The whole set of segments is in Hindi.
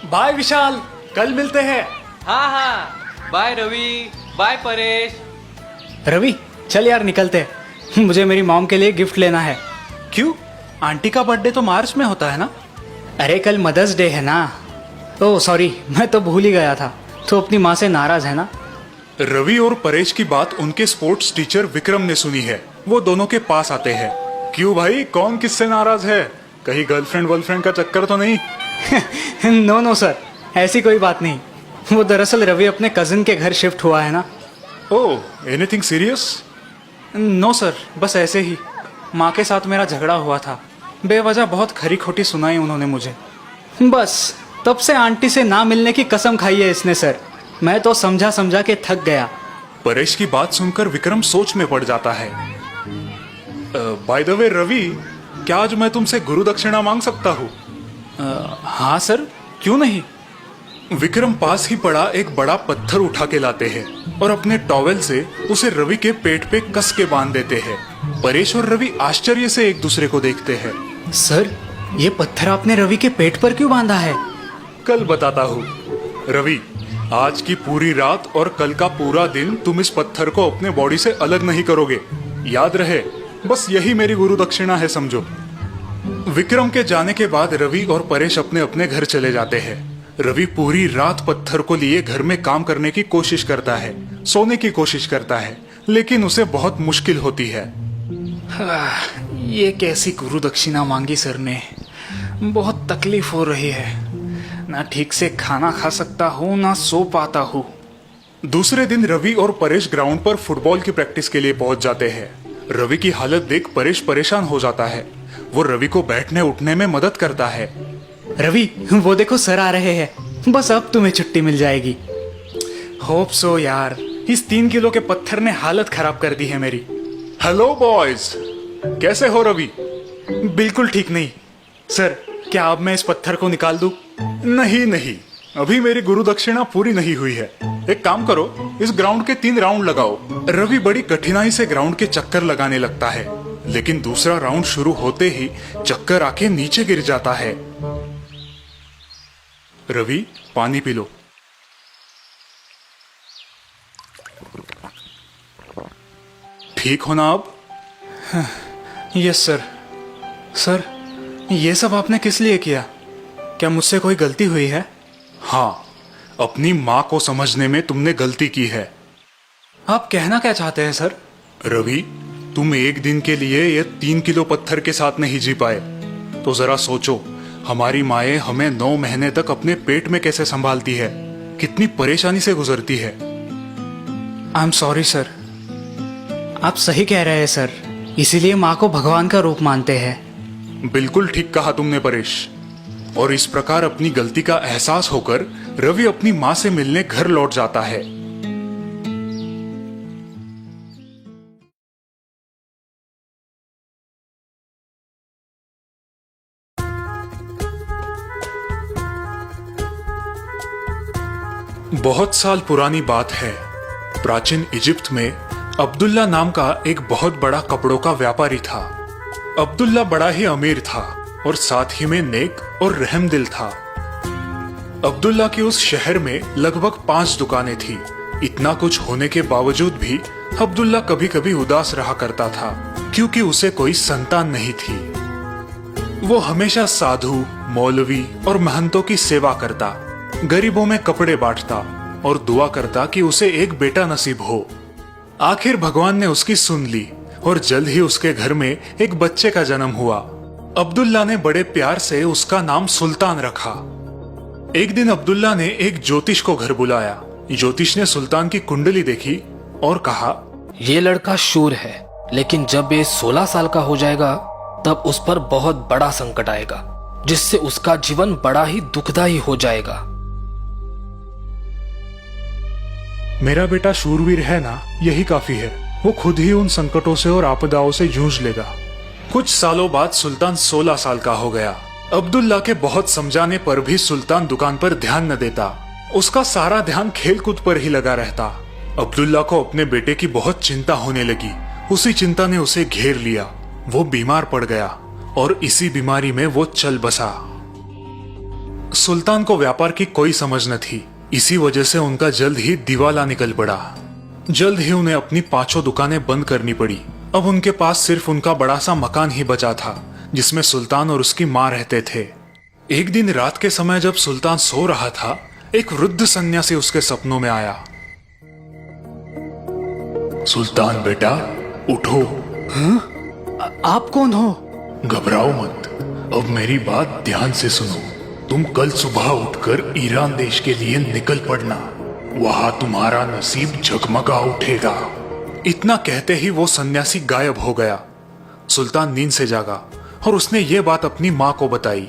बाय विशाल, कल मिलते हैं। हाँ हाँ, बाय रवि, बाय परेश। रवि चल यार निकलते हैं, मुझे मेरी मॉम के लिए गिफ्ट लेना है। क्यों? आंटी का बर्थडे तो मार्च में होता है ना? अरे कल मदर्स डे है ना। ओह सॉरी, मैं तो भूल ही गया था। तो अपनी माँ से नाराज है ना? रवि और परेश की बात उनके स्पोर्ट्स टीचर विक्रम ने सुनी है। वो दोनों के पास आते हैं। क्यों भाई, कौन किससे नाराज है? कहीं गर्लफ्रेंड वर्लफ्रेंड का चक्कर तो नहीं? नो नो सर, ऐसी कोई बात नहीं। वो दरअसल रवि अपने कजिन के घर शिफ्ट हुआ है ना। ओह, एनीथिंग सीरियस? नो सर, बस ऐसे ही। माँ के साथ मेरा झगड़ा हुआ था। बेवजह बहुत खरी खोटी सुनाई उन्होंने मुझे। बस तब से आंटी से ना मिलने की कसम खाई है इसने सर। मैं तो समझा समझा के थक गया। परेश की बात सुनकर विक्रम सोच में पड़ जाता है। बाय द वे रवि, क्या आज मैं तुमसे गुरु दक्षिणा मांग सकता हूँ? हाँ सर, क्यों नहीं। विक्रम पास ही पड़ा एक बड़ा पत्थर उठा के लाते हैं और अपने टॉवेल से उसे रवि के पेट पे कस के बांध देते हैं। परेश और रवि आश्चर्य से एक दूसरे को देखते हैं। सर, ये पत्थर आपने रवि के पेट पर क्यों बांधा है? कल बताता हूँ। रवि, आज की पूरी रात और कल का पूरा दिन तुम इस पत्थर को अपने बॉडी से अलग नहीं करोगे। याद रहे, बस यही मेरी गुरु दक्षिणा है, समझो। विक्रम के जाने के बाद रवि और परेश अपने अपने घर चले जाते हैं। रवि पूरी रात पत्थर को लिए घर में काम करने की कोशिश करता है, सोने की कोशिश करता है, लेकिन उसे बहुत मुश्किल होती है। ये कैसी गुरु दक्षिणा मांगी सर ने। बहुत तकलीफ हो रही है। ना ठीक से खाना खा सकता हूँ, ना सो पाता हूँ। दूसरे दिन रवि और परेश ग्राउंड पर फुटबॉल की प्रैक्टिस के लिए पहुंच जाते हैं। रवि की हालत देख परेश परेशान हो जाता है। वो रवि को बैठने उठने में मदद करता है। रवि, वो देखो सर आ रहे हैं। बस अब तुम्हें छुट्टी मिल जाएगी। होप सो यार। इस 3 किलो के पत्थर ने हालत खराब कर दी है मेरी। हेलो बॉयज, कैसे हो रवि? बिल्कुल ठीक नहीं सर। क्या अब मैं इस पत्थर को निकाल दूं? नहीं, अभी मेरी गुरु दक्षिणा पूरी नहीं हुई है। एक काम करो, इस ग्राउंड के 3 राउंड लगाओ। रवि बड़ी कठिनाई से ग्राउंड के चक्कर लगाने लगता है, लेकिन दूसरा राउंड शुरू होते ही चक्कर आके नीचे गिर जाता है। रवि, पानी पी लो। ठीक हो ना अब? Yes sir. सर, ये सब आपने किस लिए किया? क्या मुझसे कोई गलती हुई है? हाँ, अपनी माँ को समझने में तुमने गलती की है। आप कहना क्या चाहते हैं सर? रवि, तुम एक दिन के लिए ये 3 किलो पत्थर के साथ नहीं जी पाए, तो जरा सोचो, हमारी माएँ हमें 9 महीने तक अपने पेट में कैसे संभालती है, कितनी परेशानी से गुजरती है। I am sorry sir. आप सही कह रहे हैं सर। इसीलिए माँ को भगवान का रूप मानते हैं। बिल्कुल ठीक कहा तुमने परेश। और इस प्रकार अपनी गलती का एहसास होकर रवि अपनी माँ से मिलने घर लौट जाता है। बहुत साल पुरानी बात है। प्राचीन इजिप्ट में अब्दुल्ला नाम का एक बहुत बड़ा कपड़ों का व्यापारी था। अब्दुल्ला बड़ा ही अमीर था और साथ ही में नेक और रहमदिल था। अब्दुल्ला के उस शहर में लगभग 5 दुकानें थी। इतना कुछ होने के बावजूद भी अब्दुल्ला कभी कभी उदास रहा करता था, क्योंकि उसे कोई संतान नहीं थी। वो हमेशा साधु, मौलवी और महंतों की सेवा करता, गरीबों में कपड़े बांटता और दुआ करता कि उसे एक बेटा नसीब हो। आखिर भगवान ने उसकी सुन ली और जल्द ही उसके घर में एक बच्चे का जन्म हुआ। अब्दुल्ला ने बड़े प्यार से उसका नाम सुल्तान रखा। एक दिन अब्दुल्ला ने एक ज्योतिष को घर बुलाया। ज्योतिष ने सुल्तान की कुंडली देखी और कहा, ये लड़का शूर है, लेकिन जब ये 16 साल का हो जाएगा तब उस पर बहुत बड़ा संकट आएगा, जिससे उसका जीवन बड़ा ही दुखदायी हो जाएगा। मेरा बेटा शूरवीर है ना, यही काफी है। वो खुद ही उन संकटों से और आपदाओं से जूझ लेगा। कुछ सालों बाद सुल्तान 16 साल का हो गया। अब्दुल्ला के बहुत समझाने पर भी सुल्तान दुकान पर ध्यान न देता। उसका सारा ध्यान खेलकूद पर ही लगा रहता। अब्दुल्ला को अपने बेटे की बहुत चिंता होने लगी। उसी चिंता ने उसे घेर लिया। वो बीमार पड़ गया और इसी बीमारी में वो चल बसा। सुल्तान को व्यापार की कोई समझ न थी। इसी वजह से उनका जल्द ही दिवाला निकल पड़ा। जल्द ही उन्हें अपनी 5 दुकानें बंद करनी पड़ी। अब उनके पास सिर्फ उनका बड़ा सा मकान ही बचा था जिसमें सुल्तान और उसकी माँ रहते थे। एक दिन रात के समय जब सुल्तान सो रहा था, एक वृद्ध सन्यासी उसके सपनों में आया। सुल्तान बेटा, उठो। आप कौन हो? घबराओ मत, अब मेरी बात ध्यान से सुनो। तुम कल सुबह उठकर ईरान देश के लिए निकल पड़ना, वहां तुम्हारा नसीब जगमगा उठेगा। इतना कहते ही वो सन्यासी गायब हो गया। सुल्तान नींद से जागा और उसने ये बात अपनी माँ को बताई।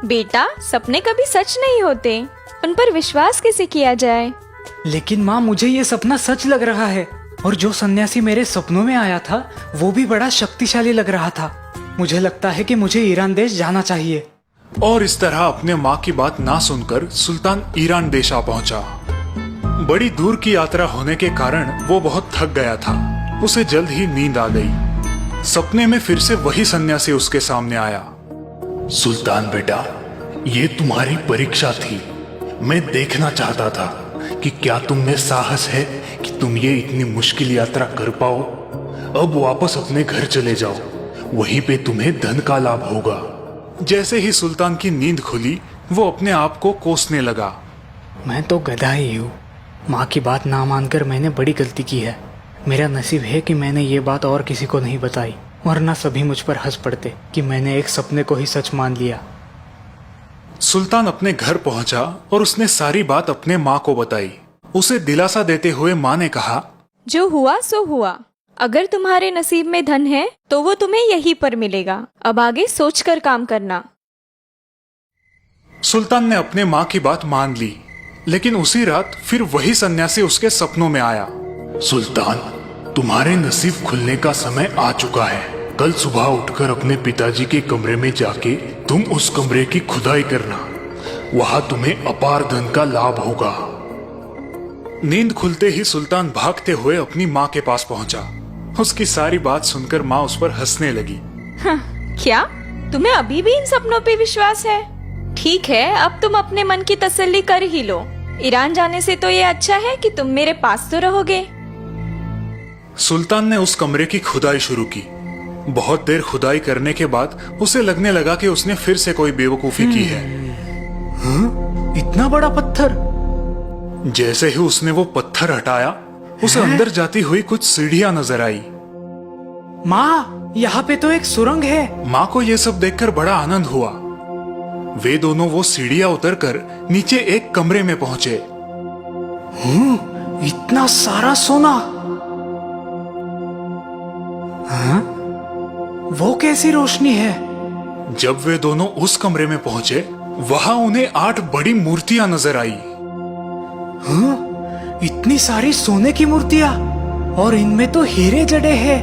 बेटा, सपने कभी सच नहीं होते, उन पर विश्वास कैसे किया जाए? लेकिन माँ, मुझे ये सपना सच लग रहा है और जो सन्यासी मेरे सपनों में आया था वो भी बड़ा शक्तिशाली लग रहा था। मुझे लगता है कि मुझे ईरान देश जाना चाहिए। और इस तरह अपने माँ की बात ना सुनकर सुल्तान ईरान देश आ पहुंचा। बड़ी दूर की यात्रा होने के कारण वो बहुत थक गया था। उसे जल्द ही नींद आ गई। सपने में फिर से वही सन्यासी उसके सामने आया। सुल्तान बेटा, ये तुम्हारी परीक्षा थी। मैं देखना चाहता था कि क्या तुम में साहस है कि तुम ये इतनी मुश्किल यात्रा कर पाओ। अब वापस अपने घर चले जाओ, वहीं पे तुम्हें धन का लाभ होगा। जैसे ही सुल्तान की नींद खुली, वो अपने आप को कोसने लगा। मैं तो गधा ही हूँ। माँ की बात ना मानकर मैंने बड़ी गलती की है। मेरा नसीब है कि मैंने ये बात और किसी को नहीं बताई, वरना सभी मुझ पर हंस पड़ते कि मैंने एक सपने को ही सच मान लिया। सुल्तान अपने घर पहुंचा और उसने सारी बात अपने माँ को बताई। उसे दिलासा देते हुए माँ ने कहा, जो हुआ सो हुआ। अगर तुम्हारे नसीब में धन है तो वो तुम्हें यहीं पर मिलेगा। अब आगे सोचकर काम करना। सुल्तान ने अपने माँ की बात मान ली, लेकिन उसी रात फिर वही सन्यासी उसके सपनों में आया। सुल्तान, तुम्हारे नसीब खुलने का समय आ चुका है। कल सुबह उठकर अपने पिताजी के कमरे में जाके तुम उस कमरे की खुदाई करना, वहां तुम्हें अपार धन का लाभ होगा। नींद खुलते ही सुल्तान भागते हुए अपनी माँ के पास पहुंचा। उसकी सारी बात सुनकर माँ उस पर हंसने लगी। क्या तुम्हें अभी भी इन सपनों पे विश्वास है? ठीक है, अब तुम अपने मन की तसल्ली कर ही लो। ईरान जाने से तो ये अच्छा है कि तुम मेरे पास तो रहोगे। सुल्तान ने उस कमरे की खुदाई शुरू की। बहुत देर खुदाई करने के बाद उसे लगने लगा कि उसने फिर से कोई बेवकूफी की है। इतना बड़ा पत्थर! जैसे ही उसने वो पत्थर हटाया, उसे अंदर जाती हुई कुछ सीढ़ियां नजर आई। माँ, यहाँ पे तो एक सुरंग है। माँ को ये सब देखकर बड़ा आनंद हुआ। वे दोनों वो सीढ़ियां उतरकर नीचे एक कमरे में पहुंचे। इतना सारा सोना! हाँ? वो कैसी रोशनी है? जब वे दोनों उस कमरे में पहुंचे, वहां उन्हें 8 बड़ी मूर्तियां नजर आई। इतनी सारी सोने की मूर्तियां, और इनमें तो हीरे जड़े हैं।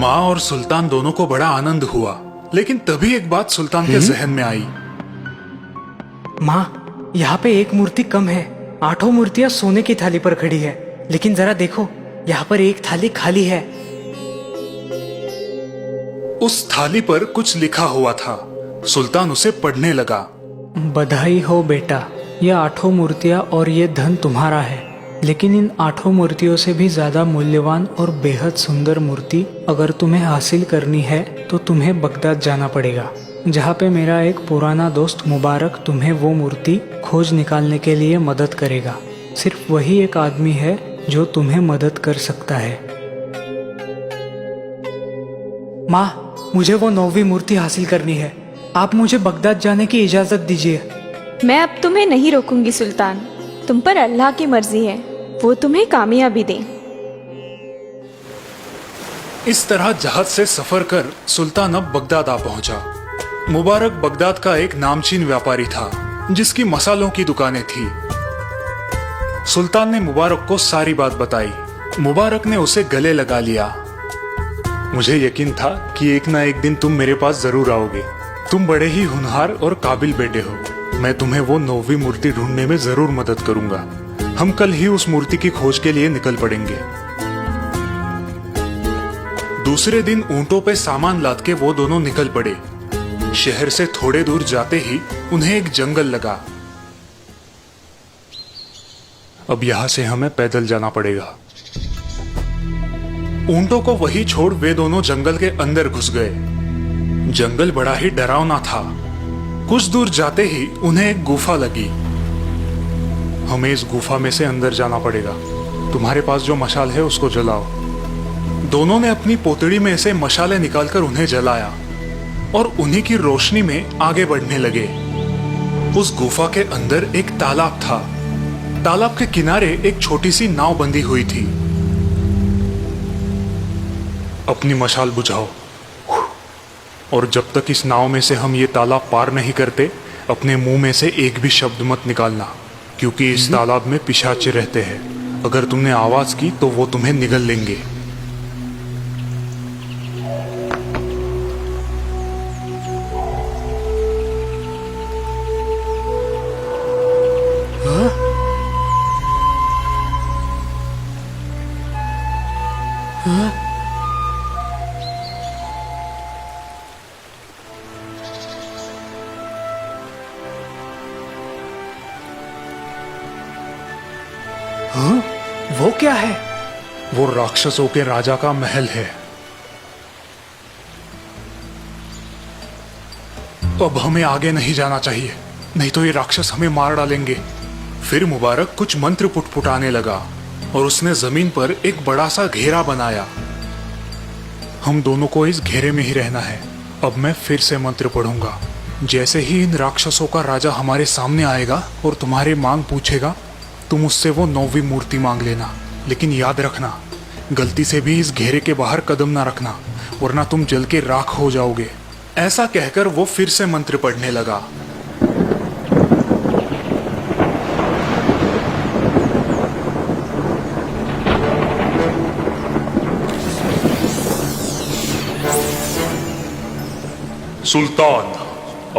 माँ और सुल्तान दोनों को बड़ा आनंद हुआ, लेकिन तभी एक बात सुल्तान के जहन में आई। माँ, यहाँ पे एक मूर्ति कम है। 8 मूर्तियां सोने की थाली पर खड़ी है, लेकिन जरा देखो, यहाँ पर एक थाली खाली है। उस थाली पर कुछ लिखा हुआ था। सुल्तान उसे पढ़ने लगा। बधाई हो बेटा, ये 8 मूर्तियां और ये धन तुम्हारा है। लेकिन इन 8 मूर्तियों से भी ज्यादा मूल्यवान और बेहद सुंदर मूर्ति अगर तुम्हें हासिल करनी है तो तुम्हें बगदाद जाना पड़ेगा, जहाँ पे मेरा एक पुराना दोस्त मुबारक तुम्हें वो मूर्ति खोज निकालने के लिए मदद करेगा। सिर्फ वही एक आदमी है जो तुम्हें मदद कर सकता है। माँ, मुझे वो 9वीं मूर्ति हासिल करनी है। आप मुझे बगदाद जाने की इजाजत दीजिए। मैं अब तुम्हें नहीं रोकूंगी सुल्तान। तुम पर अल्लाह की मर्जी है, वो तुम्हें कामयाबी दे। इस तरह जहाज से सफर कर सुल्तान अब बगदाद आ पहुंचा। मुबारक बगदाद का एक नामचीन व्यापारी था, जिसकी मसालों की दुकानें थी। सुल्तान ने मुबारक को सारी बात बताई। मुबारक ने उसे गले लगा लिया। मुझे यकीन था कि एक ना एक दिन तुम मेरे पास जरूर आओगे। तुम बड़े ही होनहार और काबिल बेटे हो। मैं तुम्हें वो 9वीं मूर्ति ढूंढने में जरूर मदद करूंगा। हम कल ही उस मूर्ति की खोज के लिए निकल पड़ेंगे। दूसरे दिन ऊंटों पे सामान लाद के वो दोनों निकल पड़े। शहर से थोड़े दूर जाते ही उन्हें एक जंगल लगा। अब यहां से हमें पैदल जाना पड़ेगा। ऊंटों को वही छोड़ वे दोनों जंगल के अंदर घुस गए। जंगल बड़ा ही डरावना था। कुछ दूर जाते ही उन्हें एक गुफा लगी। हमें इस गुफा में से अंदर जाना पड़ेगा। तुम्हारे पास जो मशाल है उसको जलाओ। दोनों ने अपनी पोतड़ी में से मशालें निकालकर उन्हें जलाया और उन्हीं की रोशनी में आगे बढ़ने लगे। उस गुफा के अंदर एक तालाब था। तालाब के किनारे एक छोटी सी नाव बंधी हुई थी। अपनी मशाल बुझाओ और जब तक इस नाव में से हम ये तालाब पार नहीं करते, अपने मुंह में से एक भी शब्द मत निकालना, क्योंकि इस तालाब में पिशाच रहते हैं। अगर तुमने आवाज की तो वो तुम्हें निगल लेंगे। वो क्या है? वो राक्षसों के राजा का महल है। अब हमें आगे नहीं जाना चाहिए, नहीं तो ये राक्षस हमें मार डालेंगे। फिर मुबारक कुछ मंत्र पुटपुटाने लगा और उसने जमीन पर एक बड़ा सा घेरा बनाया। हम दोनों को इस घेरे में ही रहना है। अब मैं फिर से मंत्र पढ़ूंगा। जैसे ही इन राक्षसों का राजा हमारे सामने आएगा और तुम्हारे मांग पूछेगा, तुम उससे वो 9वीं मूर्ति मांग लेना। लेकिन याद रखना, गलती से भी इस घेरे के बाहर कदम ना रखना, वरना तुम जल के राख हो जाओगे। ऐसा कहकर वो फिर से मंत्र पढ़ने लगा। सुल्तान,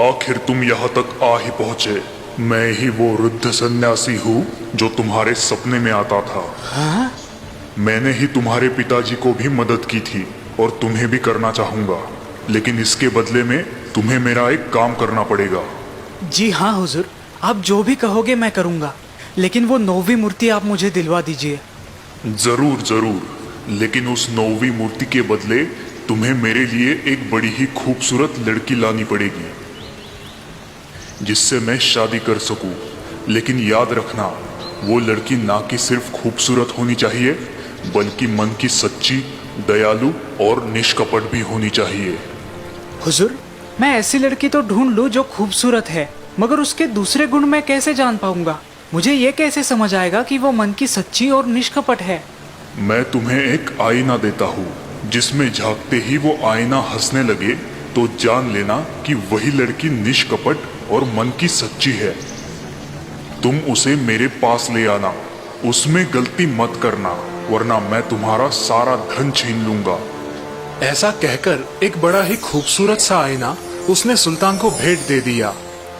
आखिर तुम यहाँ तक आ ही पहुंचे। मैं ही वो वृद्ध सन्यासी हूँ जो तुम्हारे सपने में आता था। हाँ? मैंने ही तुम्हारे पिताजी को भी मदद की थी और तुम्हें भी करना चाहूंगा, लेकिन इसके बदले में तुम्हें मेरा एक काम करना पड़ेगा। जी हाँ हुजूर, आप जो भी कहोगे मैं करूँगा, लेकिन वो 9वीं मूर्ति आप मुझे दिलवा दीजिए। जरूर जरूर, लेकिन उस 9वीं मूर्ति के बदले तुम्हें मेरे लिए एक बड़ी ही खूबसूरत लड़की लानी पड़ेगी, जिससे मैं शादी कर सकूं। लेकिन याद रखना, वो लड़की ना कि सिर्फ खूबसूरत होनी चाहिए, बल्कि मन की सच्ची, दयालु और निष्कपट भी होनी चाहिए। हुजूर, मैं ऐसी लड़की तो ढूंढ लूं जो खूबसूरत है, मगर उसके दूसरे गुण मैं कैसे जान पाऊंगा? मुझे ये कैसे समझ आएगा कि वो मन की सच्ची और निष्कपट है? मैं तुम्हें एक आईना देता हूँ, जिसमें झांकते ही वो आईना हंसने लगे तो जान लेना कि वही लड़की निष्कपट और मन की सच्ची है। तुम उसे मेरे पास ले आना, उसमें गलती मत करना, वरना मैं तुम्हारा सारा धन छीन लूंगा। ऐसा कहकर एक बड़ा ही खूबसूरत सा आईना उसने सुल्तान को भेंट दे दिया।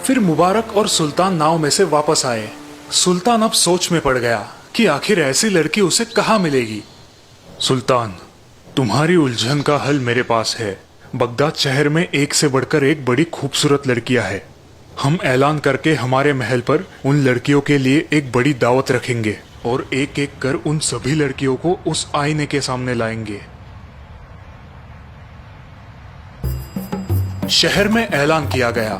फिर मुबारक और सुल्तान नाव में से वापस आए। सुल्तान अब सोच में पड़ गया कि आखिर ऐसी लड़की उसे कहाँ मिलेगी। सुल्तान, तुम्हारी उलझन का हल मेरे पास है। बगदाद शहर में एक से बढ़कर एक बड़ी खूबसूरत लड़कियां हैं। हम ऐलान करके हमारे महल पर उन लड़कियों के लिए एक बड़ी दावत रखेंगे और एक एक कर उन सभी लड़कियों को उस आईने के सामने लाएंगे। शहर में ऐलान किया गया।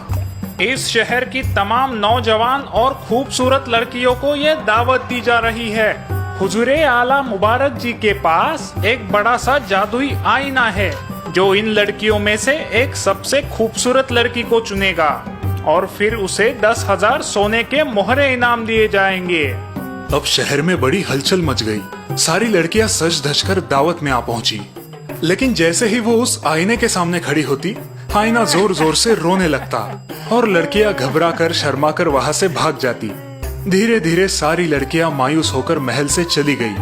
इस शहर की तमाम नौजवान और खूबसूरत लड़कियों को ये दावत दी जा रही है। हुजूरे आला मुबारक जी के पास एक बड़ा सा जादुई आईना है, जो इन लड़कियों में से एक सबसे खूबसूरत लड़की को चुनेगा और फिर उसे 10,000 सोने के मोहरे इनाम दिए जाएंगे। अब शहर में बड़ी हलचल मच गई। सारी लड़कियां सज धज कर दावत में आ पहुंची। लेकिन जैसे ही वो उस आईने के सामने खड़ी होती, आईना जोर जोर से रोने लगता और लड़कियां घबरा कर शर्मा कर वहां से भाग जाती। धीरे धीरे सारी लड़कियां मायूस होकर महल से चली गई।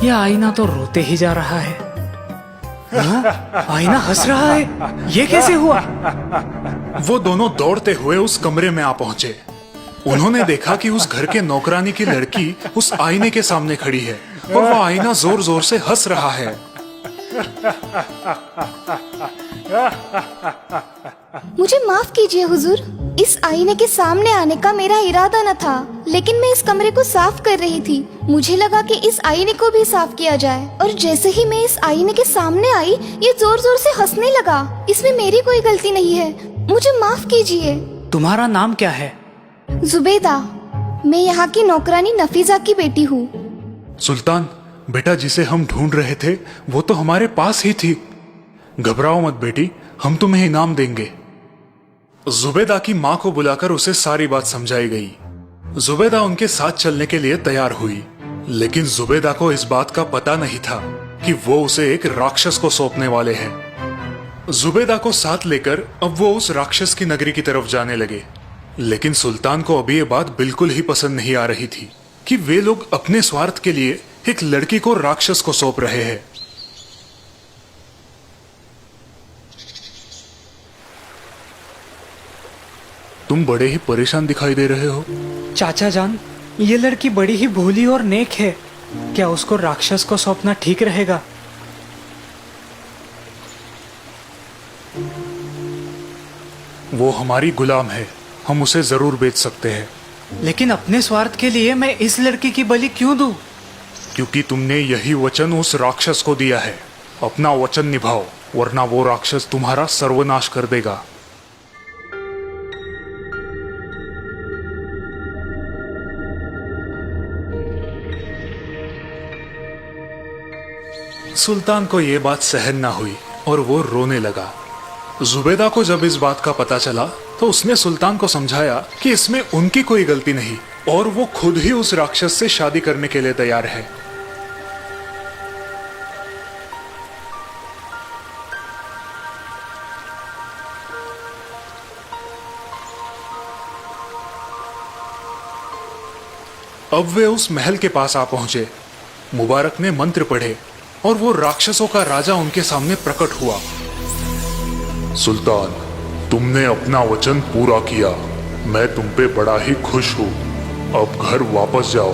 यह आईना तो रोते ही जा रहा है। हाँ? आईना हंस रहा है, ये कैसे हुआ? वो दोनों दौड़ते हुए उस कमरे में आ पहुंचे। उन्होंने देखा कि उस घर के नौकरानी की लड़की उस आईने के सामने खड़ी है और वो आईना जोर जोर से हंस रहा है। मुझे माफ कीजिए हुजूर, इस आईने के सामने आने का मेरा इरादा न था, लेकिन मैं इस कमरे को साफ कर रही थी। मुझे लगा कि इस आईने को भी साफ किया जाए, और जैसे ही मैं इस आईने के सामने आई, ये जोर जोर से हंसने लगा। इसमें मेरी कोई गलती नहीं है, मुझे माफ कीजिए। तुम्हारा नाम क्या है? जुबैदा, मैं यहाँ की नौकरानी नफीजा की बेटी हूँ। सुल्तान, बेटा जिसे हम ढूंढ रहे थे वो तो हमारे पास ही थी। घबराओ मत बेटी, हम तुम्हें इनाम देंगे। जुबैदा की माँ को बुलाकर उसे सारी बात समझाई गई। जुबैदा उनके साथ चलने के लिए तैयार हुई, लेकिन जुबैदा को इस बात का पता नहीं था कि वो उसे एक राक्षस को सौंपने वाले हैं। जुबैदा को साथ लेकर अब वो उस राक्षस की नगरी की तरफ जाने लगे, लेकिन सुल्तान को अभी ये बात बिल्कुल ही पसंद नहीं आ रही थी कि वे लोग अपने स्वार्थ के लिए एक लड़की को राक्षस को सौंप रहे हैं। तुम बड़े ही परेशान दिखाई दे रहे हो। चाचा जान, ये लड़की बड़ी ही भोली और नेक है, क्या उसको राक्षस को सौंपना ठीक रहेगा? वो हमारी गुलाम है, हम उसे जरूर बेच सकते हैं। लेकिन अपने स्वार्थ के लिए मैं इस लड़की की बलि क्यों दूं? क्योंकि तुमने यही वचन उस राक्षस को दिया है। अपना वचन निभाओ, वरना वो राक्षस तुम्हारा सर्वनाश कर देगा। सुल्तान को यह बात सहन ना हुई और वो रोने लगा। जुबैदा को जब इस बात का पता चला तो उसने सुल्तान को समझाया कि इसमें उनकी कोई गलती नहीं और वो खुद ही उस राक्षस से शादी करने के लिए तैयार है। अब वे उस महल के पास आ पहुंचे। मुबारक ने मंत्र पढ़े और वो राक्षसों का राजा उनके सामने प्रकट हुआ। सुल्तान, तुमने अपना वचन पूरा किया, मैं तुम पे बड़ा ही खुश हूँ। अब घर वापस जाओ,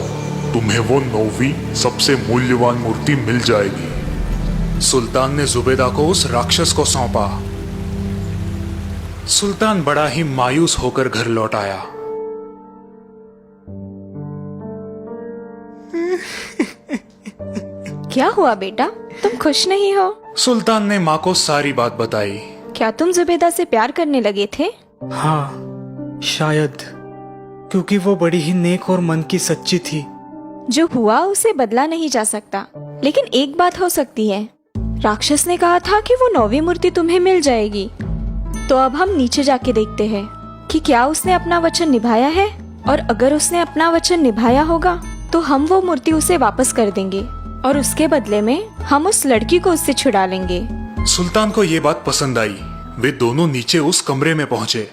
तुम्हें वो 9वीं सबसे मूल्यवान मूर्ति मिल जाएगी। सुल्तान ने जुबैदा को उस राक्षस को सौंपा। सुल्तान बड़ा ही मायूस होकर घर लौट आया। क्या हुआ बेटा, तुम खुश नहीं हो? सुल्तान ने माँ को सारी बात बताई। क्या तुम जुबैदा से प्यार करने लगे थे? हाँ, शायद, क्योंकि वो बड़ी ही नेक और मन की सच्ची थी। जो हुआ उसे बदला नहीं जा सकता, लेकिन एक बात हो सकती है। राक्षस ने कहा था कि वो 9वीं मूर्ति तुम्हें मिल जाएगी, तो अब हम नीचे जाके देखते हैं कि क्या उसने अपना वचन निभाया है, और अगर उसने अपना वचन निभाया होगा तो हम वो मूर्ति उसे वापस कर देंगे और उसके बदले में हम उस लड़की को उससे छुड़ा लेंगे। सुल्तान को ये बात पसंद आई। वे दोनों नीचे उस कमरे में पहुंचे।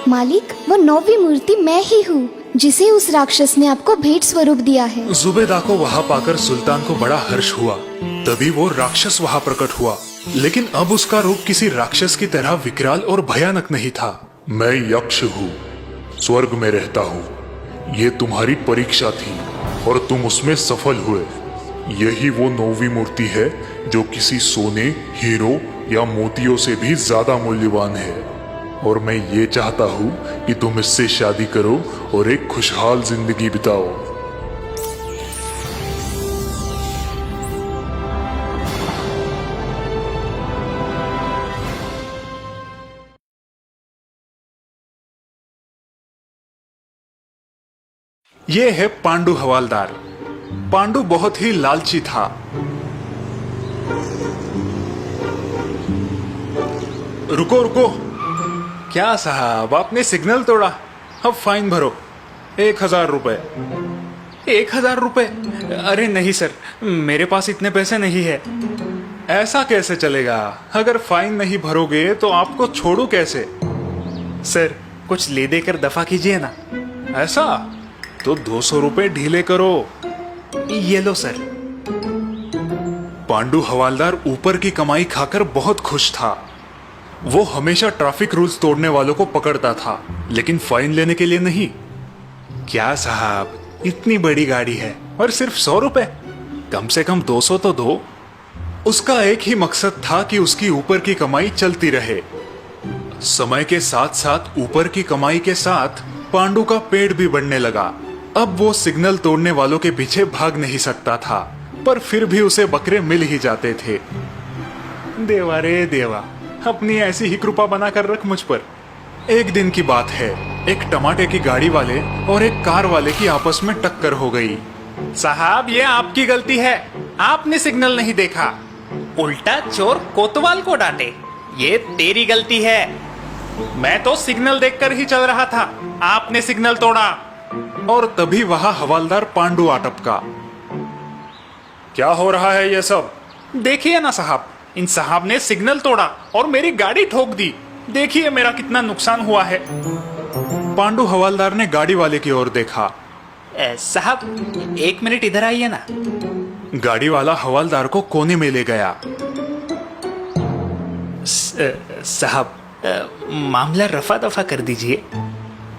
मालिक, वो 9वीं मूर्ति मैं ही हूँ, जिसे उस राक्षस ने आपको भेंट स्वरूप दिया है। जुबैदा को वहाँ पाकर सुल्तान को बड़ा हर्ष हुआ। तभी वो राक्षस वहाँ प्रकट हुआ, लेकिन अब उसका रूप किसी राक्षस की तरह विकराल और भयानक नहीं था। मैं यक्ष हूँ, स्वर्ग में रहता हूँ। ये तुम्हारी परीक्षा थी और तुम उसमें सफल हुए। यही वो 9वीं मूर्ति है जो किसी सोने, हीरो या मोतियों से भी ज्यादा मूल्यवान है, और मैं ये चाहता हूँ कि तुम इससे शादी करो और एक खुशहाल जिंदगी बिताओ। ये है पांडु हवालदार। पांडु बहुत ही लालची था। रुको रुको, क्या साहब, आपने सिग्नल तोड़ा, अब फाइन भरो 1000 रुपए। 1000 रुपए? अरे नहीं सर, मेरे पास इतने पैसे नहीं है। ऐसा कैसे चलेगा? अगर फाइन नहीं भरोगे तो आपको छोड़ू कैसे? सर, कुछ ले देकर दफा कीजिए ना। ऐसा तो 200 रुपए ढीले करो। ये लो सर। पांडु हवालदार ऊपर की कमाई खाकर बहुत खुश था। वो हमेशा ट्रैफिक रूल्स तोड़ने वालों को पकड़ता था, लेकिन फाइन लेने के लिए नहीं। क्या साहब, इतनी बड़ी गाड़ी है और सिर्फ 100 रुपए? कम से कम 200 तो दो। उसका एक ही मकसद था कि उसकी ऊपर की कमाई चलती रहे। समय के साथ साथ ऊपर की कमाई के साथ पांडु का पेट भी बढ़ने लगा। अब वो सिग्नल तोड़ने वालों के पीछे भाग नहीं सकता था, पर फिर भी उसे बकरे मिल ही जाते थे। देवा रे देवा, अपनी ऐसी ही कृपा बना कर रख मुझ पर। एक दिन की बात है, एक टमाटे की गाड़ी वाले और एक कार वाले की आपस में टक्कर हो गई। साहब, ये आपकी गलती है, आपने सिग्नल नहीं देखा। उल्टा चोर कोतवाल को डांटे, ये तेरी गलती है। मैं तो सिग्नल देखकर ही चल रहा था, आपने सिग्नल तोड़ा। और तभी वहां हवालदार पांडु आ टपका। क्या हो रहा है ये सब? देखिए ना साहब, इन साहब ने सिग्नल तोड़ा और मेरी गाड़ी ठोक दी। देखिए मेरा कितना नुकसान हुआ है। पांडु हवालदार ने गाड़ी वाले की ओर देखा। साहब, 1 मिनट इधर आइए ना। गाड़ी वाला हवालदार को कोने में ले गया। साहब, मामला रफा दफा कर दीजिए।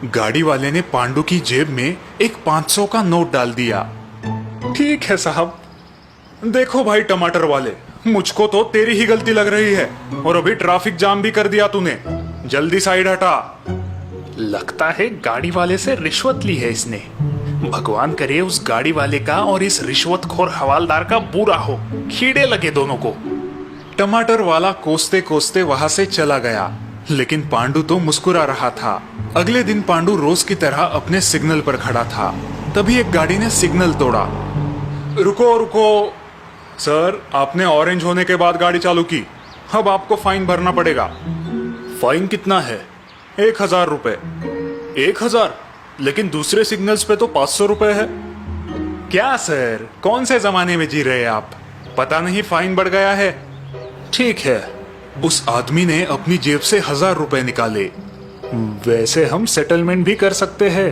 गाड़ी वाले ने पांडु की जेब में एक 500 का नोट डाल दिया। ठीक है साहब। देखो भाई टमाटर वाले, मुझको तो तेरी ही गलती लग रही है और अभी ट्रैफिक जाम भी कर दिया तूने। जल्दी साइड हटा। लगता है गाड़ी वाले से रिश्वत ली है इसने। भगवान करे उस गाड़ी वाले का और इस रिश्वतखोर हवालदार का बुरा हो, कीड़े लगे दोनों को। टमाटर वाला कोसते कोसते वहां से चला गया, लेकिन पांडु तो मुस्कुरा रहा था। अगले दिन पांडु रोज की तरह अपने सिग्नल पर खड़ा था। तभी एक गाड़ी ने सिग्नल तोड़ा। रुको रुको सर, आपने ऑरेंज होने के बाद गाड़ी चालू की, अब आपको फाइन भरना पड़ेगा। फाइन कितना है? 1000 रुपए। 1000? लेकिन दूसरे सिग्नल्स पे तो 500 रुपए है। क्या सर, कौन से जमाने में जी रहे हैं आप? पता नहीं फाइन बढ़ गया है। ठीक है। उस आदमी ने अपनी जेब से 1000 रुपए निकाले। वैसे हम सेटलमेंट भी कर सकते हैं।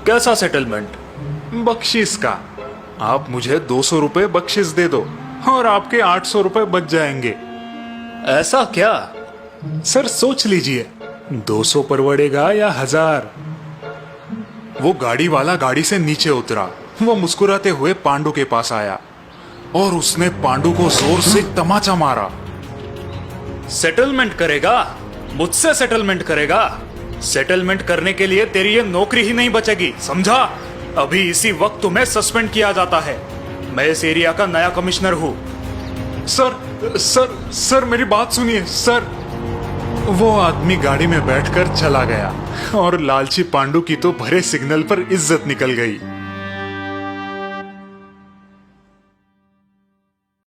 कैसा सेटलमेंट? बख्शीश का। आप मुझे 200 रुपए बख्शिश दे दो और आपके 800 रुपए बच जाएंगे। ऐसा क्या? सर सोच लीजिए, 200 परवड़ेगा या 1000? वो गाड़ी वाला गाड़ी से नीचे उतरा। वो मुस्कुराते हुए पांडु के पास आया और उसने पांडु को जोर से तमाचा मारा। सेटलमेंट करेगा? मुझसे सेटलमेंट करेगा? सेटलमेंट करने के लिए तेरी ये नौकरी ही नहीं बचेगी, समझा? अभी इसी वक्त तुम्हें सस्पेंड किया जाता है। मैं इस एरिया का नया कमिश्नर हूँ। सर सर सर मेरी बात सुनिए सर। वो आदमी गाड़ी में बैठकर चला गया और लालची पांडु की तो भरे सिग्नल पर इज्जत निकल गई।